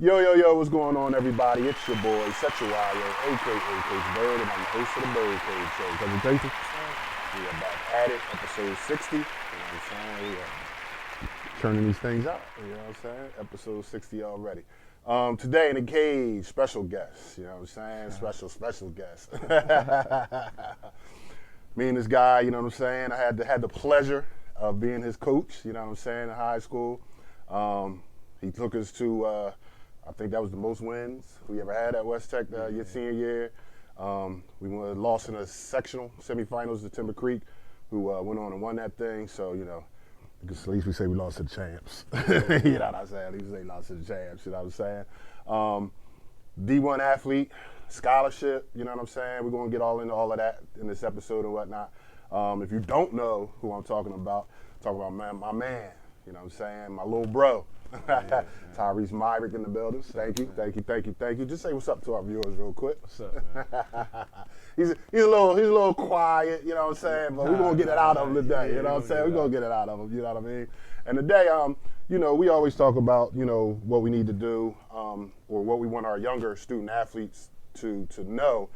Yo, what's going on, everybody? It's your boy, Sexualio, a.k.a. Coach Bird, and I'm the host of the BYRDCAGE Show. Cousin Tracey, we are back at it, episode 60. You know what I'm saying? We are turning these things out, you know what I'm saying? Episode 60 already. Today in the cage, special guest, you know what I'm saying? Special guest. Me and this guy, you know what I'm saying? I had the pleasure of being his coach, you know what I'm saying, in high school. He took us to, I think that was the most wins we ever had at West Tech your senior year. We lost in a sectional semifinals to Timber Creek, who went on and won that thing. So, you know, at least we say we lost to the champs. You know what I'm saying? At least we say lost to the champs, you know what I'm saying? D1 athlete, scholarship, you know what I'm saying? We're going to get all into all of that in this episode and whatnot. If you don't know who I'm talking about my man, you know what I'm saying? My little bro. TYRESE MYRICK in the building. Thank you. Just say what's up to our viewers real quick. What's up, man? he's a little quiet, you know what I'm saying? But we're gonna get it out of him today, you know what I'm saying? We're gonna get it out of him, you know what I mean? And today, you know, we always talk about, you know, what we need to do, or what we want our younger student athletes to know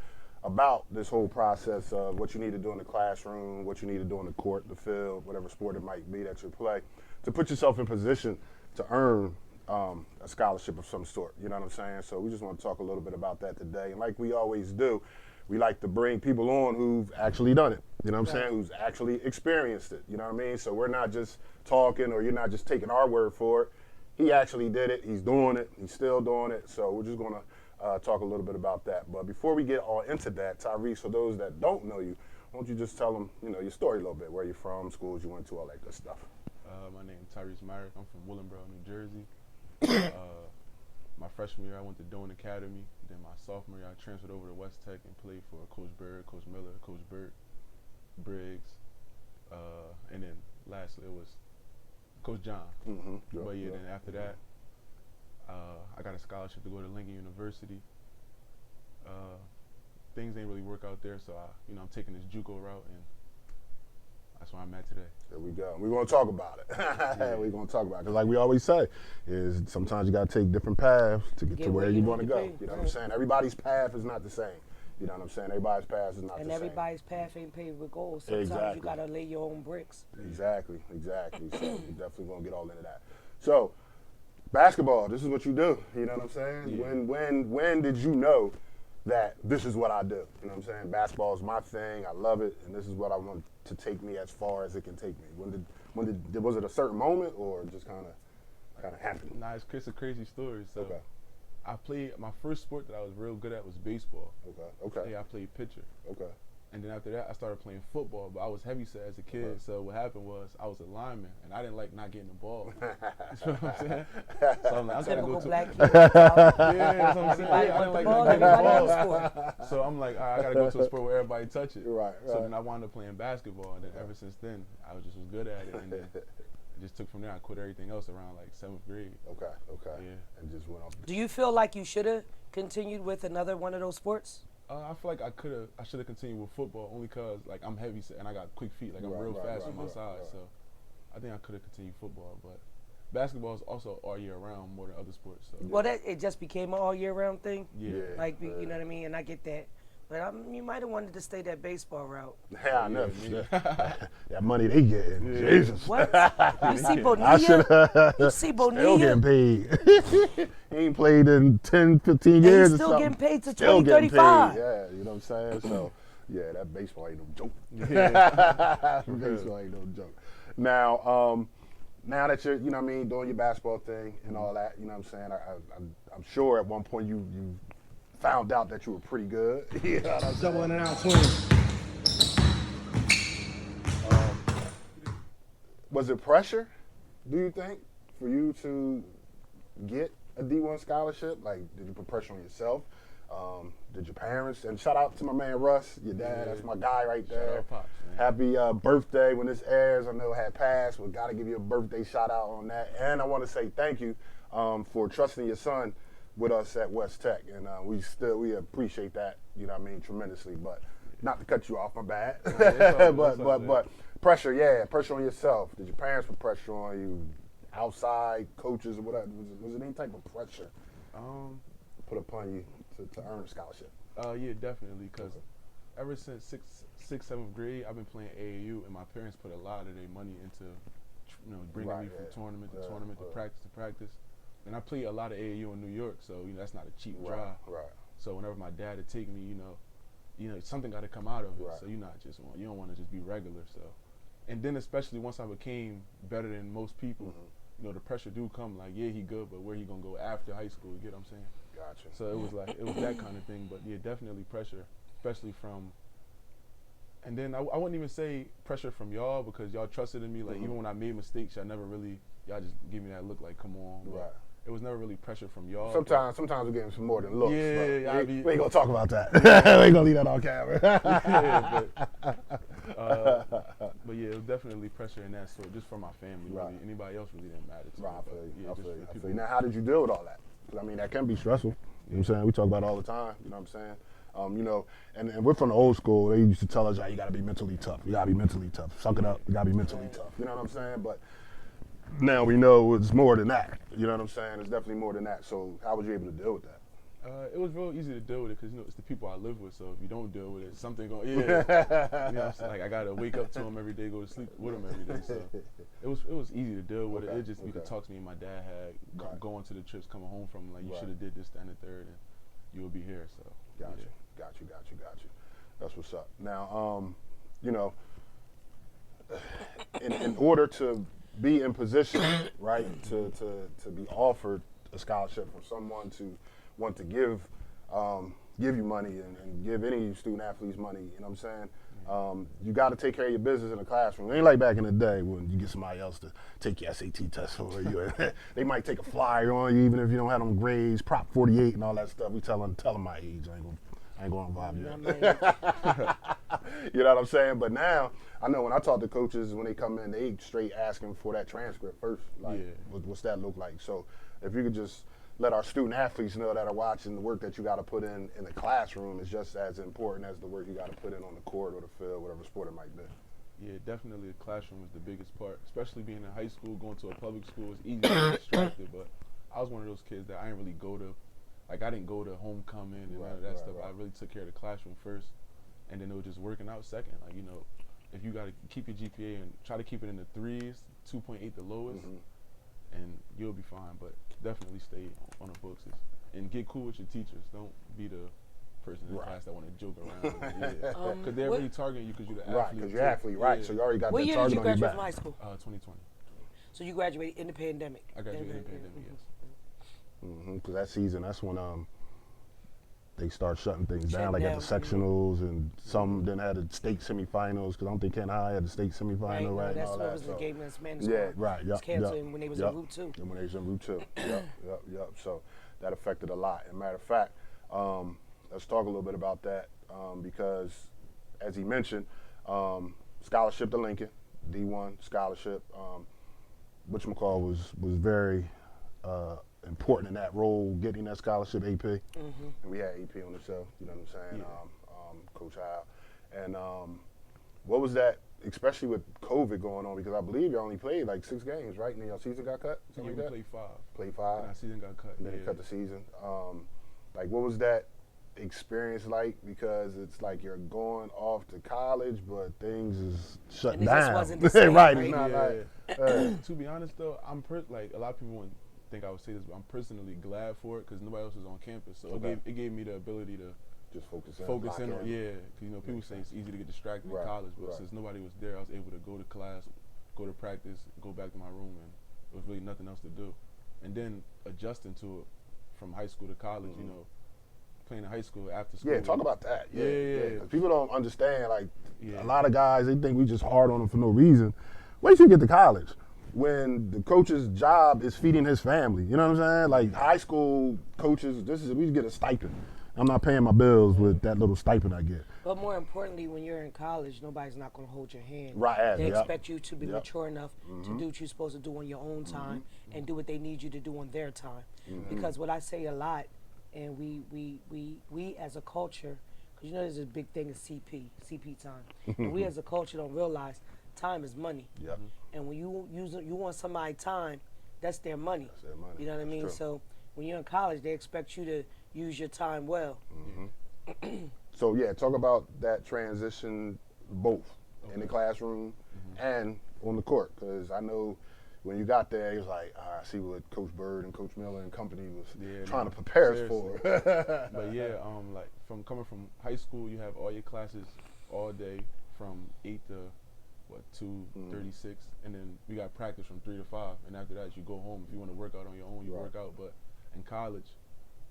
about this whole process of what you need to do in the classroom, what you need to do on the court, the field, whatever sport it might be that you play, to put yourself in position to earn a scholarship of some sort, you know what I'm saying? So we just want to talk a little bit about that today. And like we always do, we like to bring people on who've actually done it, you know what I'm saying? Who's actually experienced it, you know what I mean? So we're not just talking, or you're not just taking our word for it. He actually did it, he's doing it, he's still doing it. So we're just gonna talk a little bit about that. But before we get all into that, TYRESE, for those that don't know you, why don't you just tell them, you know, your story a little bit, where you're from, schools you went to, all that good stuff. My name is TYRESE MYRICK. I'm from Willingboro, New Jersey. My freshman year, I went to Doane Academy. Then my sophomore year, I transferred over to West Tech and played for Coach Bird, Coach Miller, Coach Burt, Briggs, and then lastly it was Coach John. But yeah, then after that, I got a scholarship to go to Lincoln University. Things didn't really work out there, so I'm taking this JUCO route, and that's where I'm at today. There we go. We're going to talk about it. We're going to talk about it. Because like we always say, is sometimes you got to take different paths to get to where you want to go. You know what I'm saying? Everybody's path is not the same. You know what I'm saying? Everybody's path is not the same. And everybody's path ain't paved with gold. Sometimes you got to lay your own bricks. Exactly. So we definitely going to get all into that. So basketball, this is what you do. You know what I'm saying? Yeah. When did you know that this is what I do? You know what I'm saying? Basketball is my thing. I love it, and this is what I want to take me as far as it can take me. When did was it a certain moment, or just kind of happened? Nah, it's a crazy story. So I played, my first sport that I was real good at was baseball. Okay. Yeah, I played pitcher. Okay. And then after that, I started playing football, but I was heavyset as a kid. So what happened was I was a lineman, and I didn't like not getting the ball. You know what I'm saying? So I'm like, I gotta go to black kids. Yeah, that's what I'm saying. I didn't like not getting the ball. So I'm like, all right, I gotta go to a sport where everybody touch it. Right. So then I wound up playing basketball, and then ever since then, I was good at it, and then it just took from there. I quit everything else around like 7th grade. Okay. Yeah. And just went off. Do you feel like you should have continued with another one of those sports? I feel like I should have continued with football, only cause like I'm heavy set and I got quick feet, like I'm real fast on my side. So I think I could have continued football, but basketball is also all year round more than other sports. So. Well, it just became an all year round thing. Yeah. Like you know what I mean, and I get that. But you might have wanted to stay that baseball route. Yeah, I know. That money they getting, Jesus. What? You see Bonilla? You see Bonilla? Still getting paid. He ain't played in 10, 15 years he's or still something. getting paid to Still 2035. Yeah, you know what I'm saying? So, yeah, that baseball ain't no joke. Baseball ain't no joke. Now that you're, you know what I mean, doing your basketball thing and all that, you know what I'm saying? I'm sure at one point you found out that you were pretty good. You know what I'm saying? Double in and out swing. Was it pressure, do you think, for you to get a D1 scholarship? Like, did you put pressure on yourself? Did your parents? And shout out to my man Russ, your dad. That's my guy right there. Shout out Pops, man. Happy birthday when this airs. I know it had passed. We got to give you a birthday shout out on that. And I want to say thank you for trusting your son with us at West Tech, and we appreciate that, you know what I mean, tremendously. But not to cut you off, my bad. But pressure, pressure on yourself. Did your parents put pressure on you? Outside coaches or whatever? Was it any type of pressure put upon you to earn a scholarship? Yeah, definitely. Cause ever since sixth, 7th grade, I've been playing AAU, and my parents put a lot of their money into, bringing me from tournament to tournament to practice. And I played a lot of AAU in New York, so that's not a cheap drive. Right. So whenever my dad would take me, something got to come out of it. Right. So you don't want to just be regular. So, and then especially once I became better than most people, the pressure do come. Like, yeah, he good, but where he gonna go after high school? You get what I'm saying? Gotcha. So it was that kind of thing. But yeah, definitely pressure, especially from. And then I wouldn't even say pressure from y'all, because y'all trusted in me. Like, even when I made mistakes, y'all just give me that look like, come on. But it was never really pressure from y'all. Sometimes we're getting some more than looks. Yeah, we ain't gonna talk about that. We ain't gonna leave that on camera. But yeah, it was definitely pressure in that sort, just for my family. Really. Anybody else really didn't matter to me. I feel you. Now, how did you deal with all that? Because I mean, that can be stressful. You know what I'm saying? We talk about it all the time. You know what I'm saying? And we're from the old school. They used to tell us, you got to be mentally tough. You got to be mentally tough. Suck it up. You got to be mentally tough. You know what I'm saying? But now we know it's more than that. You know what I'm saying? It's definitely more than that. So how was you able to deal with that? It was real easy to deal with it, because it's the people I live with. So if you don't deal with it, something going. Yeah. Like, I gotta wake up to them every day, go to sleep with them every day. So it was easy to deal with it. It just you could talk to me and my dad had going to the trips, coming home from, like, you should have did this, that, and the third, and you would be here. So Got you. That's what's up. Now, in order to be in position, right, to be offered a scholarship from someone to want to give you money and give any student athletes money, you know what I'm saying? You got to take care of your business in the classroom. It ain't like back in the day when you get somebody else to take your SAT test for you. They might take a flyer on you even if you don't have them grades, Prop 48 and all that stuff. We tell them my age. I ain't gonna involve you. You know what I'm saying? But now, I know when I talk to coaches, when they come in, they straight asking for that transcript first. Like, what's that look like? So if you could just let our student athletes know that are watching, the work that you got to put in the classroom is just as important as the work you got to put in on the court or the field, whatever sport it might be. Yeah, definitely the classroom is the biggest part, especially being in high school, going to a public school. It's easy to get distracted, but I was one of those kids that I didn't really go to. Like, I didn't go to homecoming and all of that stuff. I really took care of the classroom first, and then it was just working out second. Like, if you got to keep your GPA and try to keep it in the 3s, 2.8 the lowest, and you'll be fine. But definitely stay on the books and get cool with your teachers. Don't be the person in the class that want to joke around. Because they're really targeting you because you're the athlete. Right, because you're athlete, right. Yeah. So you already got that target on your back. What year did you graduate from high school? 2020. So you graduated in the pandemic? I graduated in the pandemic, yes. Because that season, that's when they start shutting things down, like at the sectionals, and some then had the state semifinals, because I don't think Kent High had the state semifinal, right? That's what was the game in Spanish. Yeah, right. It was canceled when they was in Route 2. And when they was in Route 2. Yep. So that affected a lot. As a matter of fact, let's talk a little bit about that, because as he mentioned, scholarship to Lincoln, D1 scholarship. Whatchamacall was very important in that role, getting that scholarship, AP. And we had AP on the show, you know what I'm saying, Coach Howell. And what was that, especially with COVID going on, because I believe you only played like 6 games, right? And then your season got cut? Yeah, we played 5. Played 5? And our season got cut. And then they cut the season. Like, what was that experience like? Because it's like you're going off to college, but things is shut down. Just wasn't the same, right? It's not like, to be honest though, like a lot of people wouldn't think I would say this, but I'm personally glad for it because nobody else is on campus. So it gave me the ability to just focus in on, because people say it's easy to get distracted in college, but since nobody was there, I was able to go to class, go to practice, go back to my room, and there was really nothing else to do. And then adjusting to it from high school to college, playing in high school, after school. Yeah, talk about that. Yeah. Because people don't understand, like, a lot of guys, they think we just hard on them for no reason. Wait till you get to college, when the coach's job is feeding his family. You know what I'm saying? Like, high school coaches, we get a stipend. I'm not paying my bills with that little stipend I get. But more importantly, when you're in college, nobody's not going to hold your hand. Right. They expect you to be mature enough to do what you're supposed to do on your own time and do what they need you to do on their time. Because what I say a lot, and we as a culture, because there's a big thing is CP time. And we as a culture don't realize time is money. And when you want somebody's time, that's their money. That's their money. You know what I mean? True. So when you're in college, they expect you to use your time well. So yeah, talk about that transition both in the classroom and on the court, because I know when you got there, it was like, I see what Coach Bird and Coach Miller and company was trying to prepare us for. But yeah, like coming from high school, you have all your classes all day from 8 to 2:36, and then we got practice from 3 to 5, and after that you go home. If you want to work out on your own, you work out. But in college,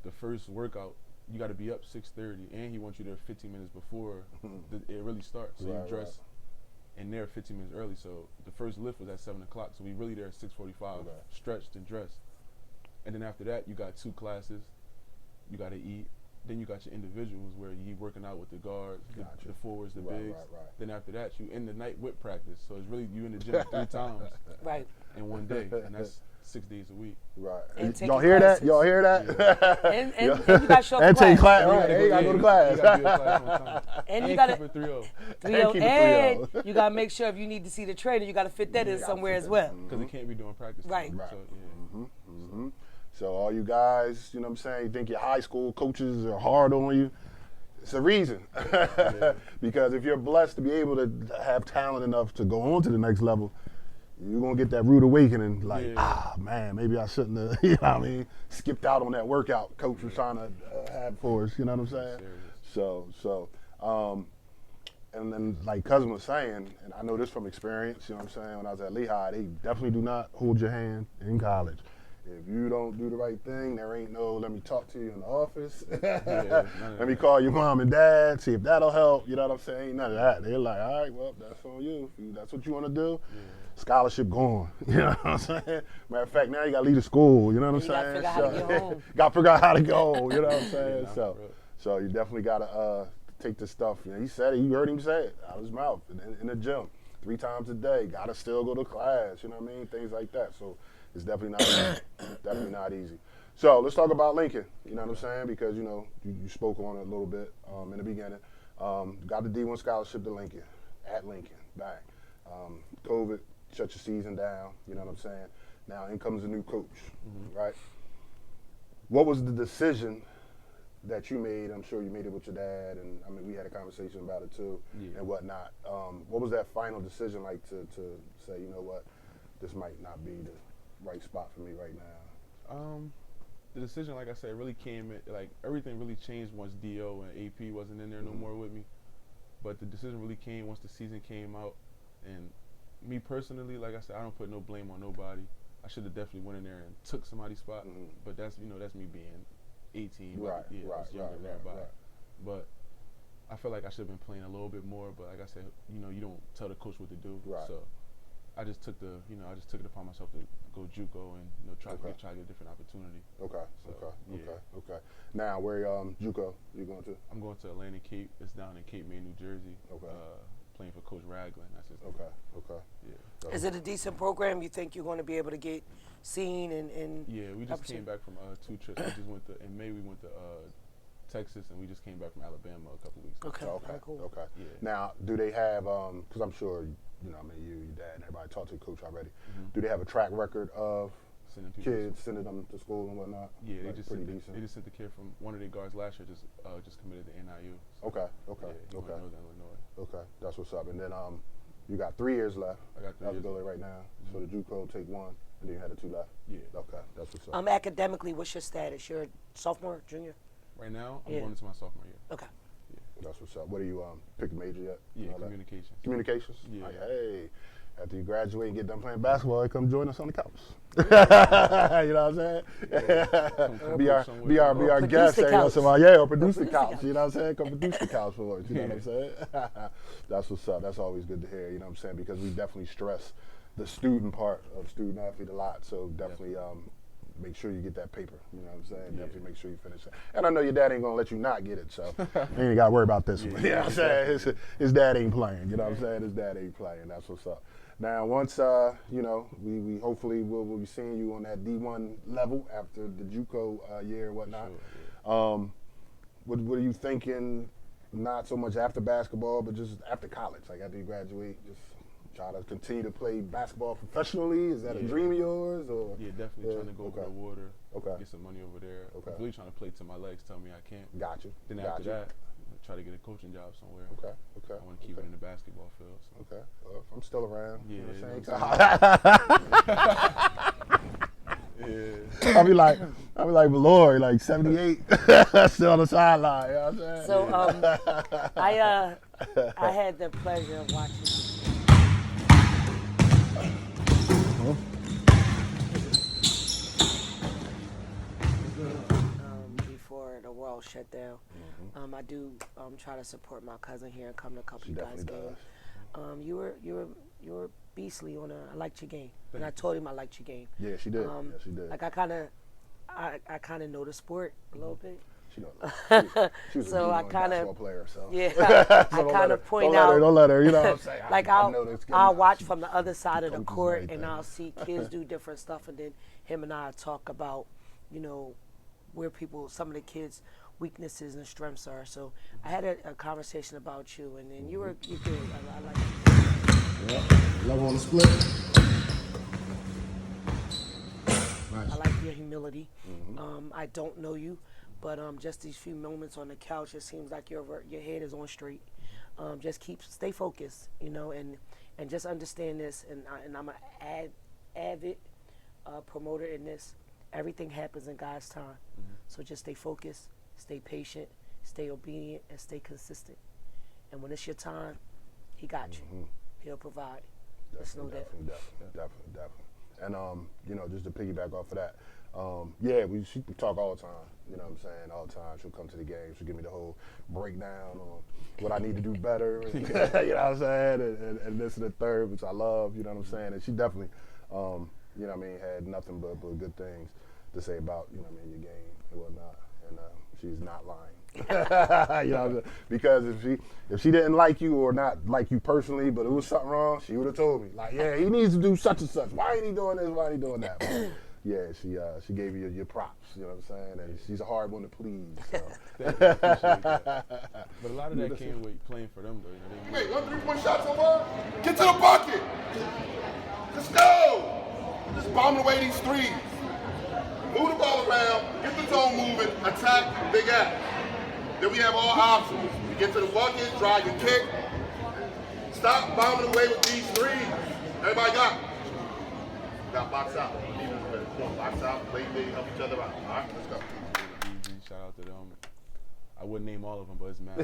the first workout, you got to be up 6:30, and he wants you there 15 minutes before it really starts. So you dress and there 15 minutes early. So the first lift was at 7 o'clock. So we really there at 6:45, stretched and dressed. And then after that, you got 2 classes. You got to eat. Then you got your individuals where you working out with the guards, the forwards, the bigs. Then after that, you end the night with practice. So it's really you in the gym 3 times in one day, and that's 6 days a week. And y'all hear that? Y'all hear that? Yeah. and you got to show up and for take class. class. Right. You got to go to class. You got to be at class on time. And you got to keep it 3-0. 3-0. And you got to make sure if you need to see the trainer, you got to fit that in somewhere as well. Because it can't be doing practice. Right. So, So all you guys, you know what I'm saying, you think your high school coaches are hard on you, it's a reason. Because if you're blessed to be able to have talent enough to go on to the next level, you're going to get that rude awakening, like, man, maybe I shouldn't have, you know what I mean, skipped out on that workout coach was trying to have for us, you know what I'm saying? So, and then like Cousin was saying, and I know this from experience, you know what I'm saying, when I was at Lehigh, they definitely do not hold your hand in college. If you don't do the right thing, there ain't no let me talk to you in the office. Let me call your mom and dad, see if that'll help. You know what I'm saying? Ain't none of that. They're like, all right, well, that's on you. If that's what you want to do, scholarship gone. You know what I'm saying? Matter of fact, now you got to leave the school. You know what I'm saying? Got to figure out how to get home. Got to figure out how to go. You know what I'm saying? So you definitely got to take this stuff. You know, he said it. You heard him say it out of his mouth in the gym 3 times a day. Got to still go to class. You know what I mean? Things like that. So it's definitely not easy. Definitely not easy. So let's talk about Lincoln. You know what I'm saying? Because, you know, you spoke on it a little bit in the beginning. Got the D1 scholarship to Lincoln, at Lincoln, bang. COVID shut your season down, you know what I'm saying? Now in comes a new coach, right? What was the decision that you made? I'm sure you made it with your dad, and I mean, we had a conversation about it too, and whatnot. What was that final decision like to say, you know what, this might not be the right spot for me right now? The decision, like I said, really came like everything really changed once DO and AP wasn't in there no more with me. But the decision really came once the season came out. And me personally, like I said, I don't put no blame on nobody. I should have definitely went in there and took somebody's spot. But that's, you know, that's me being 18. But I feel like I should have been playing a little bit more. But like I said, you know, you don't tell the coach what to do. So I just took it upon myself to go JUCO and, you know, try to get a different opportunity. Okay. Now, where JUCO you going to? I'm going to Atlantic Cape. It's down in Cape May, New Jersey. Playing for Coach Ragland. That's his name. Yeah. Is it a decent program? You think you're going to be able to get seen and yeah, we just came back from 2 trips. We just went to in May. We went to Texas, and we just came back from Alabama a couple weeks ago. Okay. Yeah. Now, do they have? Because I'm sure you know, I mean, you, your dad, and everybody talked to the coach already. Do they have a track record of sending them to school and whatnot? Yeah, like, they just sent the kid from one of their guards last year just committed to NIU. So Okay. Northern Illinois. Okay, that's what's up. And then you got 3 years left. I got 3 years right now. So the JUCO take 1, and then you had the 2 left. Yeah. Okay, that's what's up. Academically, what's your status? You're a sophomore, junior? Right now, I'm going into my sophomore year. Okay. That's what's up. What do you pick a major yet? Yeah, communications. Communications? Yeah. Like, hey, after you graduate and get done playing basketball, you come join us on the couch. You know what I'm saying? Be our guest. Or produce the couch. You know what I'm saying? Come produce the couch for us. You know what I'm saying? That's what's up. That's always good to hear. You know what I'm saying? Because we definitely stress the student part of student athlete a lot. So definitely make sure you get that paper. You know what I'm saying? Definitely make sure you finish it. And I know your dad ain't gonna let you not get it, so you ain't gotta worry about this one. You know what I'm saying? His dad ain't playing. You know what I'm saying? His dad ain't playing. That's what's up. Now, once you know, we hopefully will be seeing you on that D1 level after the JUCO year and whatnot. Sure, what are you thinking? Not so much after basketball, but just after college, like after you graduate, just try to continue to play basketball professionally? Is that a dream of yours? Or yeah, definitely trying to go over the water, get some money over there. Okay. I'm really trying to play till my legs tell me I can't. Got you. Then after that, try to get a coaching job somewhere. Okay. I want to keep it in the basketball field. So. Okay. Well, if I'm still around. Yeah. You know what I'm saying? Yeah. I'll be like, but Lord, like 78, still on the sideline. You know what I'm saying? So I had the pleasure of watching. Before the world shut down, I do try to support my cousin here and come to a couple of you guys' games. You were beastly on I liked your game, and I told him I liked your game. Yeah, she did. Yeah, she did. Like I kind of know the sport a little bit. She don't know. She was So a I kind of player, so. Yeah, I kind of point out. Don't let her. You know what I'm saying? Like I'll watch from the other side of the court, and I'll see kids do different stuff, and then him and I talk about, you know, where some of the kids' weaknesses and strengths are. So I had a conversation about you, and then you good. I like you. Yeah. Love on the split. Nice. I like your humility. I don't know you, but just these few moments on the couch, it seems like your head is on straight. Just stay focused, you know, and just understand this. And I'm an avid promoter in this. Everything happens in God's time. So just stay focused, stay patient, stay obedient, and stay consistent. And when it's your time, He got you. He'll provide. Just know that. Definitely. And you know, just to piggyback off of that, she talk all the time. You know what I'm saying? All the time. She'll come to the game. She'll give me the whole breakdown on what I need to do better. You know what I'm saying? And this and the third, which I love. You know what I'm saying? And she definitely, you know what I mean, had nothing but good things to say about, you know what I mean, your game and whatnot. And she's not lying. You know, because if she didn't like you or not like you personally, but it was something wrong, she would have told me. Like, yeah, he needs to do such and such. Why ain't he doing this? Why ain't he doing that? But, yeah, she gave you your props. You know what I'm saying? And she's a hard one to please. So. Thank you, appreciate that. But a lot of that came with playing for them, though. You know, Wait, 1 3-point shot somewhere? Get to the bucket. Let's go. Just bombing away these threes. Move the ball around, get the zone moving, attack, big act. Then we have all options. You get to the bucket, drive your kick. Stop bombing away with these threes. Everybody got it. Got box out. Box out, play big, help each other out. All right, let's go. Shout out to them. I wouldn't name all of them, but it's mad.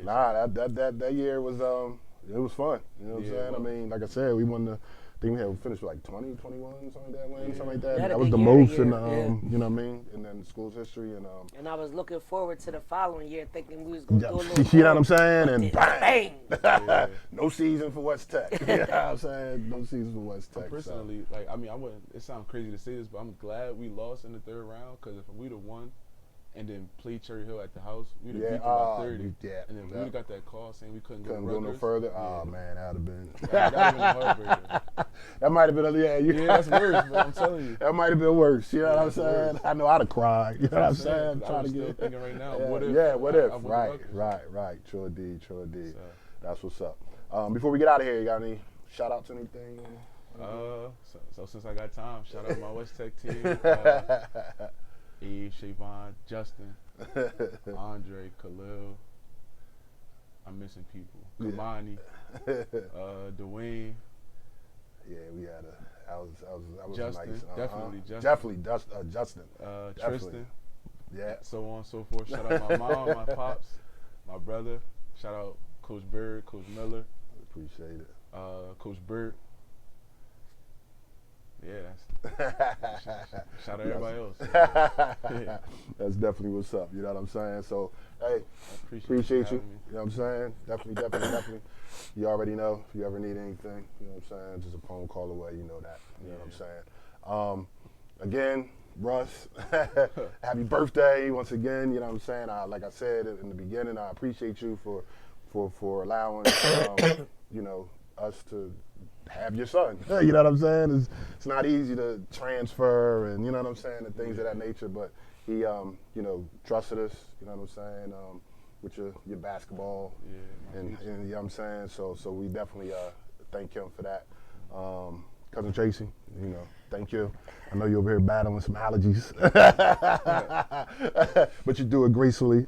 Nah, that year was it was fun. You know what I'm saying? I mean, like I said, we won the. I think we had finished with like 20, 21, something like that. Something like that. That was the most in you know what I mean, and then school's history and. And I was looking forward to the following year, thinking we was gonna do a little. You know what I'm saying? And bang. No season for West Tech. You know what I'm saying? No season for West Tech. Personally, like I mean, I wouldn't. It sounds crazy to say this, but I'm glad we lost in the third round because if we'd have won. And then played Cherry Hill at the house. We'd have beat them by 30. And then we got that call saying we couldn't go no further. Oh man, that would have been. That would have been a heartbreaker. That might have been that's worse, but I'm telling you. That might have been worse. You know what I'm saying? Worse. I know I'd have cried. You know what I'm saying? I'm trying to still thinking right now. What if? Yeah, what if? Right. True indeed. So. That's what's up. Before we get out of here, you got any shout out to anything? So since I got time, shout out my West Tech team. Eve, Shavon, Justin, Andre, Khalil. I'm missing people. Kamani, Dwayne. Yeah, we had that was Justin, nice. Definitely Justin. Tristan. Yeah. So on and so forth. Shout out my mom, my pops, my brother. Shout out Coach Bird, Coach Miller. Appreciate it. Coach Bird. Yeah, shout out everybody else. That's definitely what's up. You know what I'm saying? So, hey, appreciate you. You know what I'm saying? Definitely. You already know if you ever need anything. You know what I'm saying? Just a phone call away. You know that. You know what I'm saying? Again, Russ, happy birthday once again. You know what I'm saying? Like I said in the beginning, I appreciate you for allowing you know us to have your son. You know what I'm saying? It's not easy to transfer and you know what I'm saying and things of that nature. But he you know trusted us. You know what I'm saying? with your basketball. Yeah, And you know what I'm saying? So we definitely thank him for that. Cousin Tracy, you know, thank you. I know you're over here battling some allergies, but you do it gracefully.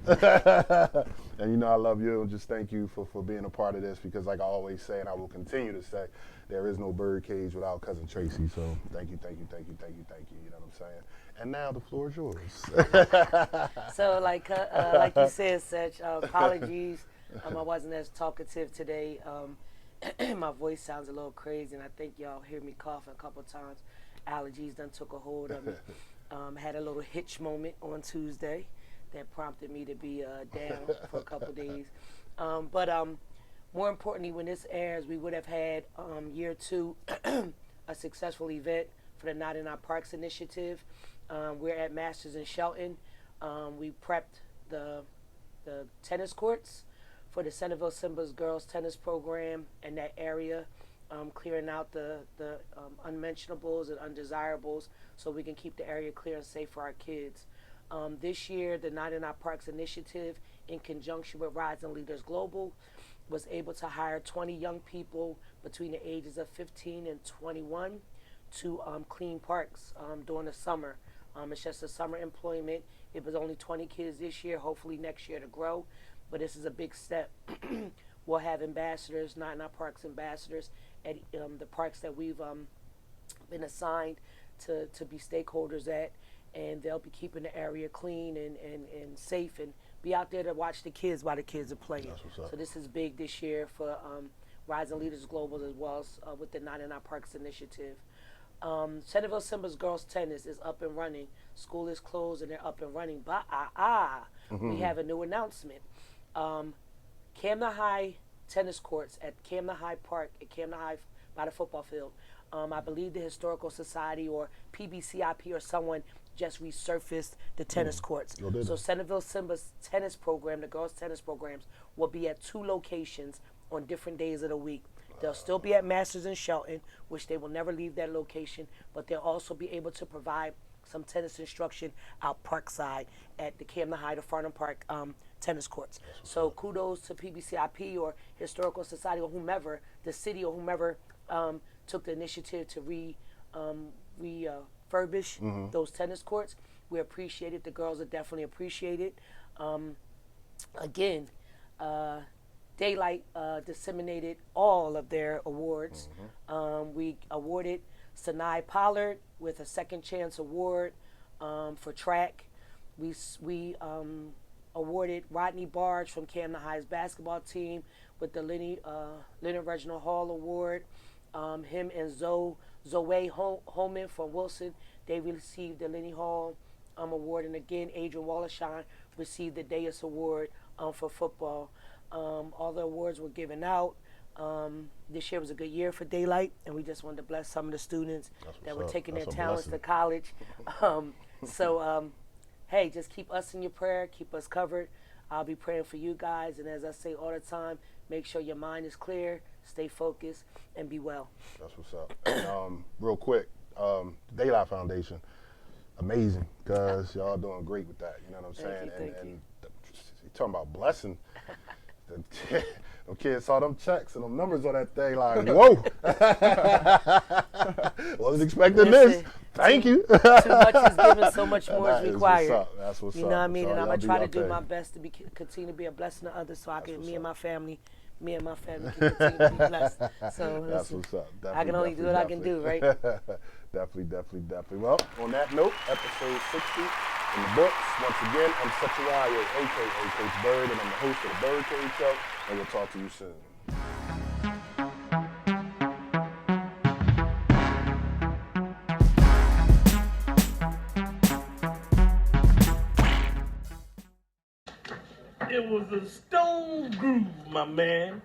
And you know I love you, and just thank you for being a part of this, because like I always say, and I will continue to say, there is no Birdcage without Cousin Tracy. So thank you, thank you, thank you, thank you, thank you. You know what I'm saying? And now the floor is yours. So like you said, Seth, apologies. I wasn't as talkative today. My voice sounds a little crazy, and I think y'all hear me coughing a couple of times. Allergies done took a hold of me. Had a little hitch moment on Tuesday that prompted me to be down for a couple of days. But more importantly, when this airs, we would have had year 2 a successful event for the Not in Our Parks initiative. We're at Masters in Shelton. We prepped the tennis courts for the Centerville Simbas girls tennis program in that area, clearing out the unmentionables and undesirables so we can keep the area clear and safe for our kids. This year, the Not in Our Parks initiative, in conjunction with Rising Leaders Global, was able to hire 20 young people between the ages of 15 and 21 to clean parks during the summer. It's just a summer employment. It was only 20 kids this year, hopefully next year to grow. But this is a big step. We'll have ambassadors, Not in Our Parks ambassadors, at the parks that we've been assigned to be stakeholders at, and they'll be keeping the area clean and safe, and be out there to watch the kids while the kids are playing. So this is big this year for Rising Leaders Global, as well as with the Not in Our Parks initiative. Centerville Simbas girls tennis is up and running. School is closed and they're up and running. But we have a new announcement. Camden High tennis courts at Camden High Park at Camden High by the football field. I believe the Historical Society or PBCIP or someone just resurfaced the tennis courts. So Centerville Simbas tennis program, the girls tennis programs, will be at 2 locations on different days of the week. They'll still be at Masters in Shelton, which they will never leave that location, but they'll also be able to provide some tennis instruction out Parkside at the Camden High to Farnham Park tennis courts. So kudos to PBCIP or Historical Society or whomever, the city or whomever took the initiative to refurbish those tennis courts. We appreciate it. The girls are definitely appreciated. Again, Daylight disseminated all of their awards. We awarded Sanai Pollard with a Second Chance Award for track. We awarded Rodney Barge from Camden High's basketball team with the Leonard Reginald Hall Award. Him and Zoe Holman from Wilson, they received the Lenny Hall Award. And again, Adrian Wallershine received the Deus Award for football. All the awards were given out. This year was a good year for Daylight, and we just wanted to bless some of the students that were taking their talents to college. Hey, just keep us in your prayer, keep us covered. I'll be praying for you guys, and as I say all the time, make sure your mind is clear, stay focused, and be well. That's what's up. Real quick, Daylight Foundation, amazing, guys. Y'all doing great with that. You know what I'm saying? Thank you. And you're talking about blessing. Them kids saw them checks and them numbers on that thing, like, whoa. Wasn't expecting this. Thank you. Too much is given, so much more is required. That's what's up. You know what I mean? So and I'm going to try to do there. my best to continue to be a blessing to others, so I can, me and my family can continue to be blessed. So that's what's up. I can only do what I can do, right? Definitely. Well, on that note, episode 60 in the books. Once again, I'm Seth Wire, a.k.a. Coach Bird, and I'm the host of the BYRDCAGE Show, and we'll talk to you soon. It was a stone groove, my man.